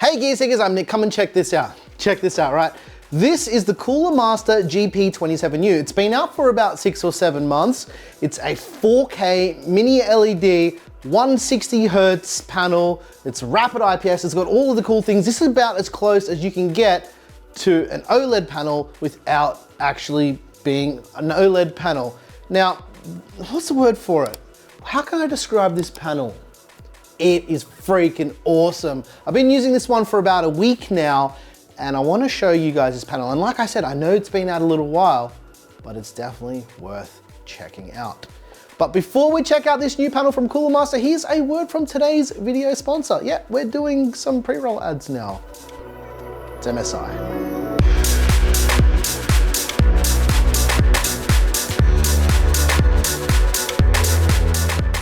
Hey Gear Seekers, I'm Nick, come and check this out. Check this out, right? This is the Cooler Master GP27U. It's been out for about 6 or 7 months. It's a 4K mini LED, 160 Hertz panel. It's rapid IPS, it's got all of the cool things. This is about as close as you can get to an OLED panel without actually being an OLED panel. Now, what's the word for it? How can I describe this panel? It is freaking awesome. I've been using this one for about a week now, and I want to show you guys this panel. And like I said, I know it's been out a little while, but it's definitely worth checking out. But before we check out this new panel from Cooler Master, here's a word from today's video sponsor. Yeah, we're doing some pre-roll ads now. It's MSI.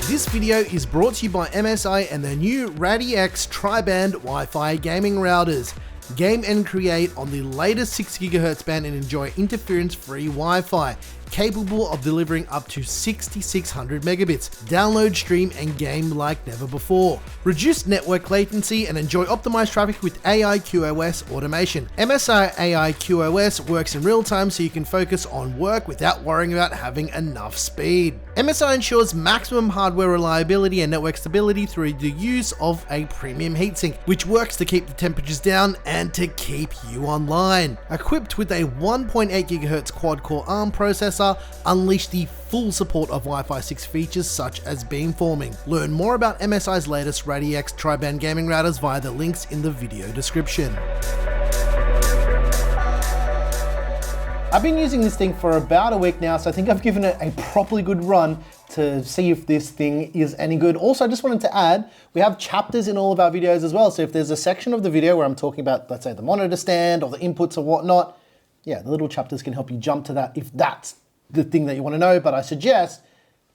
This video is brought to you by MSI and their new RadioX tri-band Wi-Fi gaming routers. Game and create on the latest 6 GHz band and enjoy interference-free Wi-Fi, capable of delivering up to 6600 megabits. Download, stream, and game like never before. Reduce network latency and enjoy optimized traffic with AI QoS automation. MSI AI QoS works in real time so you can focus on work without worrying about having enough speed. MSI ensures maximum hardware reliability and network stability through the use of a premium heatsink, which works to keep the temperatures down and to keep you online. Equipped with a 1.8 GHz quad-core ARM processor, unleash the full support of Wi-Fi 6 features such as beamforming. Learn more about MSI's latest RadioX tri-band gaming routers via the links in the video description. I've been using this thing for about a week now, so I think I've given it a properly good run to see if this thing is any good. Also, I just wanted to add, we have chapters in all of our videos as well. So if there's a section of the video where I'm talking about, let's say, the monitor stand or the inputs or whatnot, yeah, the little chapters can help you jump to that if that's the thing that you want to know. But I suggest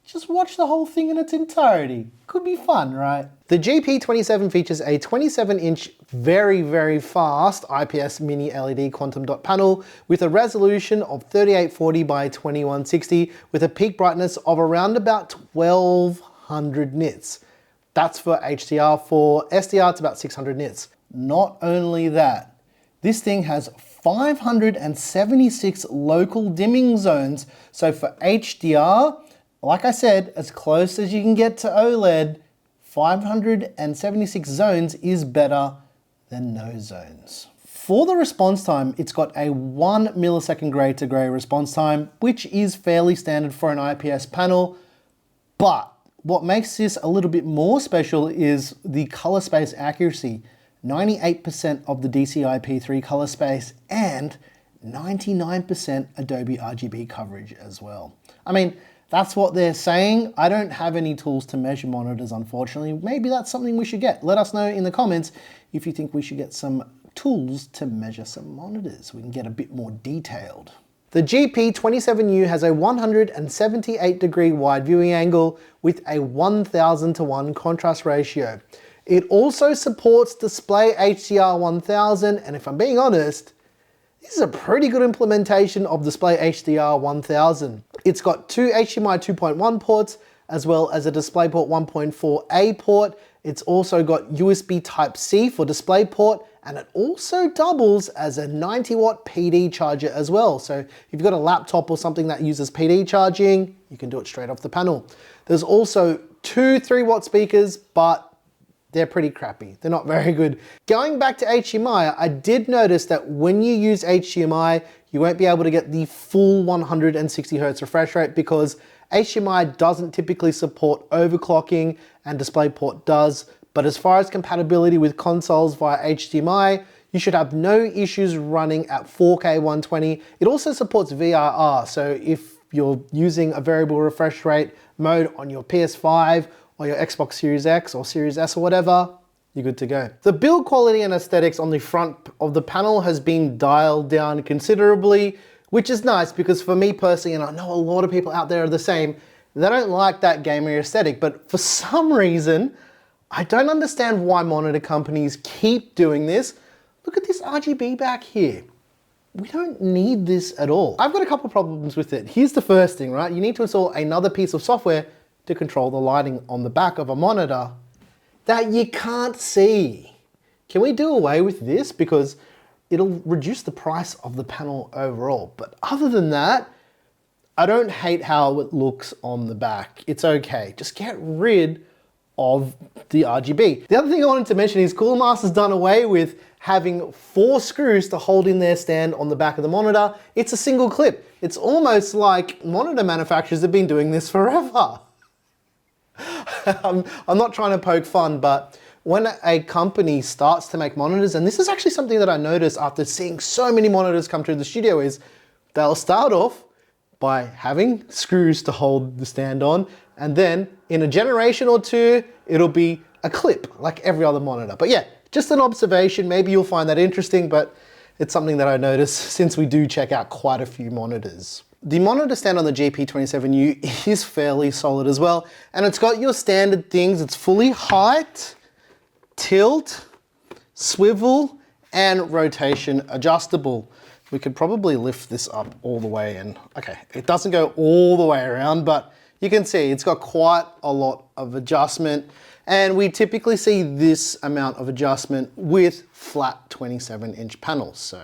just watch the whole thing in its entirety. Could be fun, right? The GP27 features a 27-inch, very, very fast IPS mini LED quantum dot panel with a resolution of 3840 by 2160 with a peak brightness of around about 1200 nits. That's for HDR. For SDR, it's about 600 nits. Not only that, this thing has 576 local dimming zones. So for HDR, like I said, as close as you can get to OLED, 576 zones is better than no zones. For the response time, it's got a 1 millisecond gray to gray response time, which is fairly standard for an IPS panel. But what makes this a little bit more special is the color space accuracy. 98% of the DCI-P3 color space and 99% Adobe RGB coverage as well. I mean, that's what they're saying. I don't have any tools to measure monitors, unfortunately. Maybe that's something we should get. Let us know in the comments if you think we should get some tools to measure some monitors. We can get a bit more detailed. The GP27U has a 178-degree wide viewing angle with a 1000:1 contrast ratio. It also supports display HDR 1000, and if I'm being honest, this is a pretty good implementation of display HDR 1000. It's got two HDMI 2.1 ports, as well as a DisplayPort 1.4a port. It's also got USB Type-C for DisplayPort, and it also doubles as a 90-watt PD charger as well. So if you've got a laptop or something that uses PD charging, you can do it straight off the panel. There's also two 3-watt speakers, but they're pretty crappy. They're not very good. Going back to HDMI, I did notice that when you use HDMI, you won't be able to get the full 160 Hz refresh rate because HDMI doesn't typically support overclocking and DisplayPort does. But as far as compatibility with consoles via HDMI, you should have no issues running at 4K 120. It also supports VRR. So if you're using a variable refresh rate mode on your PS5 or your Xbox Series X or Series S or whatever, you're good to go. The build quality and aesthetics on the front of the panel has been dialed down considerably, which is nice because for me personally, and I know a lot of people out there are the same, they don't like that gamer aesthetic, but for some reason, I don't understand why monitor companies keep doing this. Look at this RGB back here. We don't need this at all. I've got a couple problems with it. Here's the first thing, right? You need to install another piece of software to control the lighting on the back of a monitor that you can't see. can we do away with this? Because it'll reduce the price of the panel overall. But other than that, I don't hate how it looks on the back. It's okay. Just get rid of the RGB. The other thing I wanted to mention is Cooler Master's done away with having 4 screws to hold in their stand on the back of the monitor. It's a single clip. It's almost like monitor manufacturers have been doing this forever. I'm not trying to poke fun, but when a company starts to make monitors, and this is actually something that I noticed after seeing so many monitors come through the studio, is they'll start off by having screws to hold the stand on, and then in a generation or two, it'll be a clip like every other monitor. But yeah, just an observation. Maybe you'll find that interesting, but it's something that I noticed since we do check out quite a few monitors. The monitor stand on the GP27U is fairly solid as well, and it's got your standard things. It's fully height, tilt, swivel, and rotation adjustable. We could probably lift this up all the way, and okay, it doesn't go all the way around, but you can see it's got quite a lot of adjustment, and we typically see this amount of adjustment with flat 27-inch panels. So,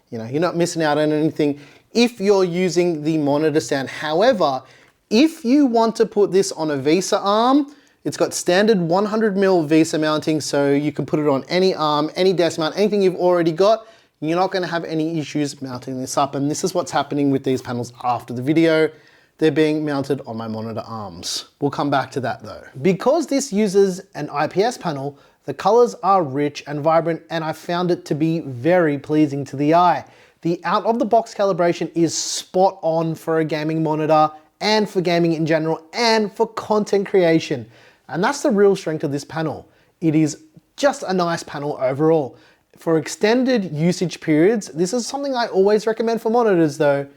you know, you're not missing out on anything if you're using the monitor stand. However, if you want to put this on a VESA arm, it's got standard 100mm VESA mounting, so you can put it on any arm, any desk mount, anything you've already got. You're not going to have any issues mounting this up, and this is what's happening with these panels after the video. They're being mounted on my monitor arms. We'll come back to that though. Because this uses an IPS panel, the colors are rich and vibrant, and I found it to be very pleasing to the eye. The out-of-the-box calibration is spot on for a gaming monitor, and for gaming in general, and for content creation. And that's the real strength of this panel. It is just a nice panel overall. For extended usage periods, this is something I always recommend for monitors though.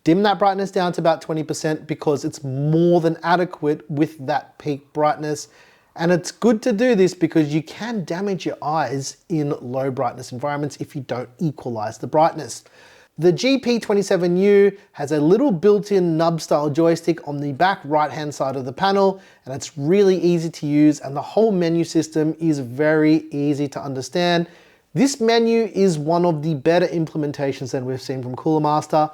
Dim that brightness down to about 20% because it's more than adequate with that peak brightness. And it's good to do this because you can damage your eyes in low brightness environments if you don't equalize the brightness. The GP27U has a little built-in nub style joystick on the back right-hand side of the panel, and it's really easy to use, and the whole menu system is very easy to understand. This menu is one of the better implementations that we've seen from Cooler Master.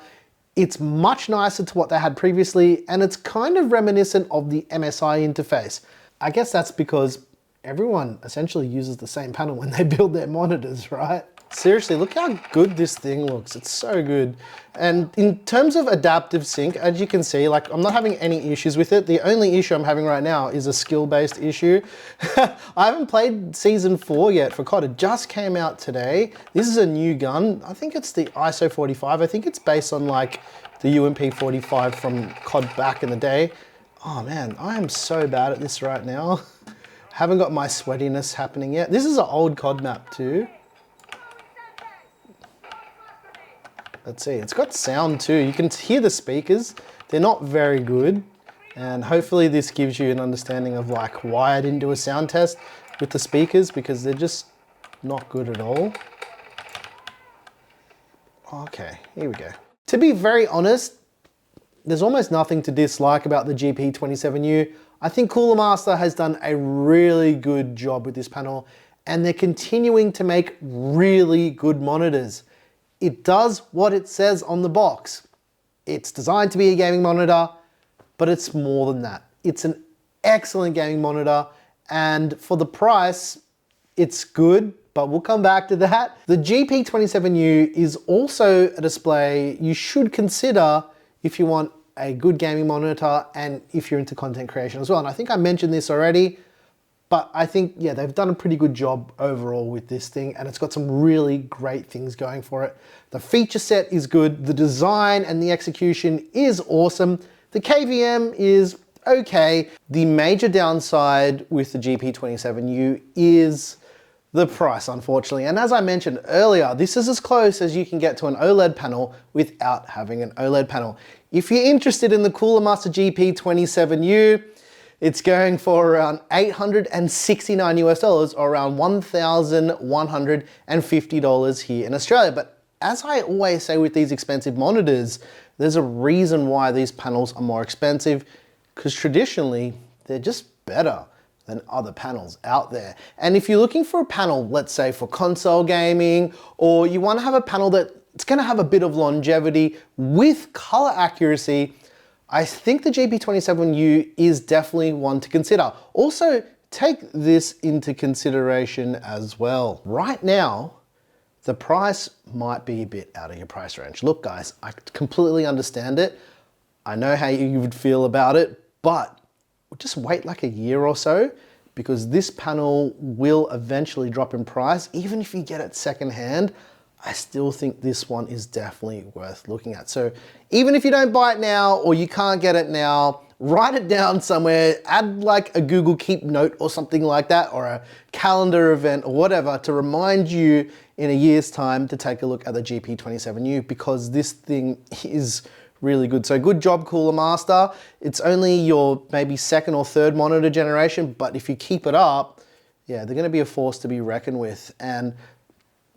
It's much nicer to what they had previously, and it's kind of reminiscent of the MSI interface. I guess that's because everyone essentially uses the same panel when they build their monitors, right? Seriously, look how good this thing looks. It's so good. And in terms of adaptive sync, as you can see, like I'm not having any issues with it. The only issue I'm having right now is a skill-based issue. I haven't played season 4 yet for COD. It just came out today. This is a new gun. I think it's the ISO 45. I think it's based on like the UMP 45 from COD back in the day. Oh man, I am so bad at this right now. Haven't got my sweatiness happening yet. This is an old COD map too. Let's see, it's got sound too. You can hear the speakers. They're not very good. And hopefully this gives you an understanding of like why I didn't do a sound test with the speakers, because they're just not good at all. Okay, here we go. To be very honest, there's almost nothing to dislike about the GP27U. I think Cooler Master has done a really good job with this panel, and they're continuing to make really good monitors. It does what it says on the box. It's designed to be a gaming monitor, but it's more than that. It's an excellent gaming monitor, and for the price, it's good, but we'll come back to that. The GP27U is also a display you should consider if you want a good gaming monitor and if you're into content creation as well. And I think I mentioned this already, but I think, yeah, they've done a pretty good job overall with this thing, and it's got some really great things going for it. The feature set is good, the design and the execution is awesome, the KVM is okay. The major downside with the GP27U is the price, unfortunately. And as I mentioned earlier, this is as close as you can get to an OLED panel without having an OLED panel. If you're interested in the Cooler Master GP27U, it's going for around $869 US, or around $1,150 here in Australia. But as I always say with these expensive monitors, there's a reason why these panels are more expensive, because traditionally they're just better. than other panels out there. And if you're looking for a panel, let's say for console gaming, or you want to have a panel that's going to have a bit of longevity with color accuracy, I think the GP27U is definitely one to consider. Also, take this into consideration as well. Right now, the price might be a bit out of your price range. Look guys, I completely understand it. I know how you would feel about it, but just wait like a year or so, because this panel will eventually drop in price. Even if you get it secondhand, I still think this one is definitely worth looking at. So even if you don't buy it now or you can't get it now, write it down somewhere, add like a Google Keep note or something like that, or a calendar event or whatever to remind you in a year's time to take a look at the GP27U, because this thing is really good. So good job, Cooler Master. It's only your maybe second or third monitor generation, but if you keep it up, yeah, they're gonna be a force to be reckoned with. And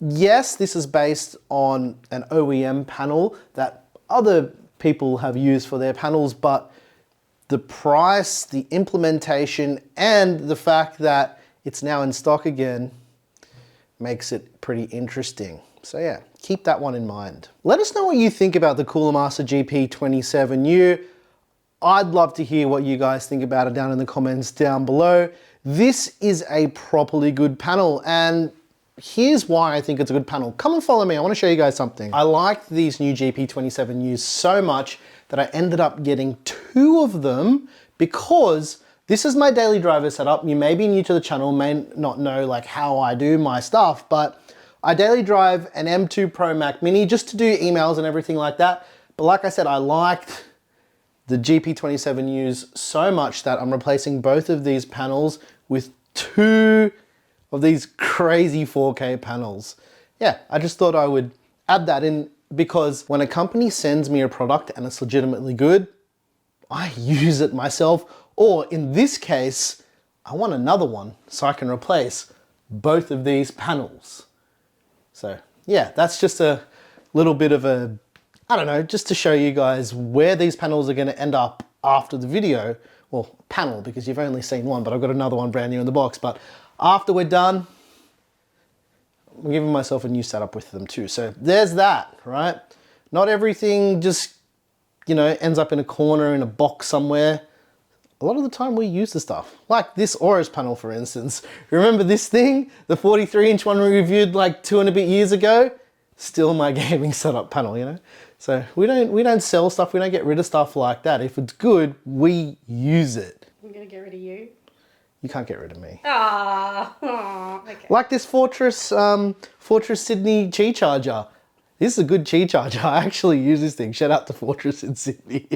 yes, this is based on an OEM panel that other people have used for their panels, but the price, the implementation, and the fact that it's now in stock again makes it pretty interesting. So yeah, keep that one in mind. Let us know what you think about the Cooler Master GP27U. I'd love to hear what you guys think about it down in the comments down below. This is a properly good panel, and here's why I think it's a good panel. Come and follow me, I wanna show you guys something. I like these new GP27Us so much that I ended up getting 2 of them, because this is my daily driver setup. You may be new to the channel, may not know like how I do my stuff, but I daily drive an M2 Pro Mac Mini just to do emails and everything like that. But like I said, I liked the GP27Us so much that I'm replacing both of these panels with 2 of these crazy 4K panels. Yeah, I just thought I would add that in, because when a company sends me a product and it's legitimately good, I use it myself, or in this case, I want another one so I can replace both of these panels. So yeah, that's just a little bit of a, I don't know, just to show you guys where these panels are gonna end up after the video. Well, panel, because you've only seen one, but I've got another one brand new in the box. But after we're done, I'm giving myself a new setup with them too. So there's that, right? Not everything just, you know, ends up in a corner in a box somewhere. A lot of the time we use the stuff. Like this Aorus panel, for instance. Remember this thing? The 43-inch one we reviewed like 2 and a bit years ago? Still my gaming setup panel, you know? So we don't sell stuff, we don't get rid of stuff like that. If it's good, we use it. I'm gonna get rid of you. You can't get rid of me. Ah, okay. Like this Fortress Sydney Qi charger. This is a good Qi charger. I actually use this thing. Shout out to Fortress in Sydney.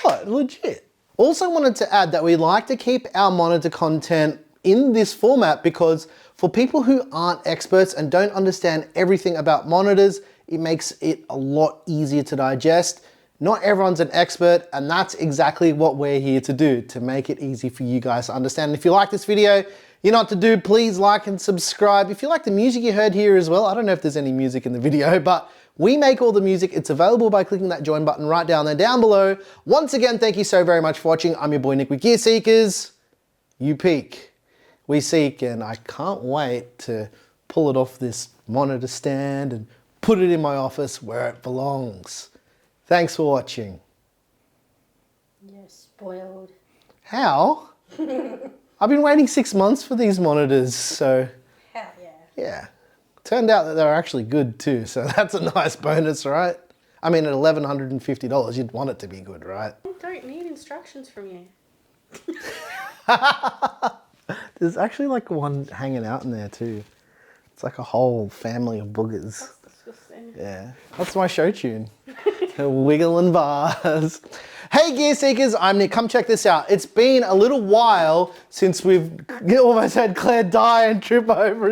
What, legit. Also wanted to add that we like to keep our monitor content in this format, because for people who aren't experts and don't understand everything about monitors, it makes it a lot easier to digest. Not everyone's an expert, and that's exactly what we're here to do, to make it easy for you guys to understand. And if you like this video, you know what to do, please like and subscribe. If you like the music you heard here as well, I don't know if there's any music in the video, but we make all the music. It's available by clicking that join button right down there, down below. Once again, thank you so very much for watching. I'm your boy Nick with Gear Seekers. You peak, we seek, and I can't wait to pull it off this monitor stand and put it in my office where it belongs. Thanks for watching. You're spoiled. How? I've been waiting 6 months for these monitors, so. Hell yeah. Yeah. Turned out that they're actually good too, so that's a nice bonus, right? I mean, at $1,150, you'd want it to be good, right? I don't need instructions from you. There's actually like one hanging out in there too. It's like a whole family of boogers. That's disgusting. Yeah, that's my show tune. Wiggling bars. Hey Gear Seekers, I'm Nick, come check this out. It's been a little while since we've almost had Claire die and trip over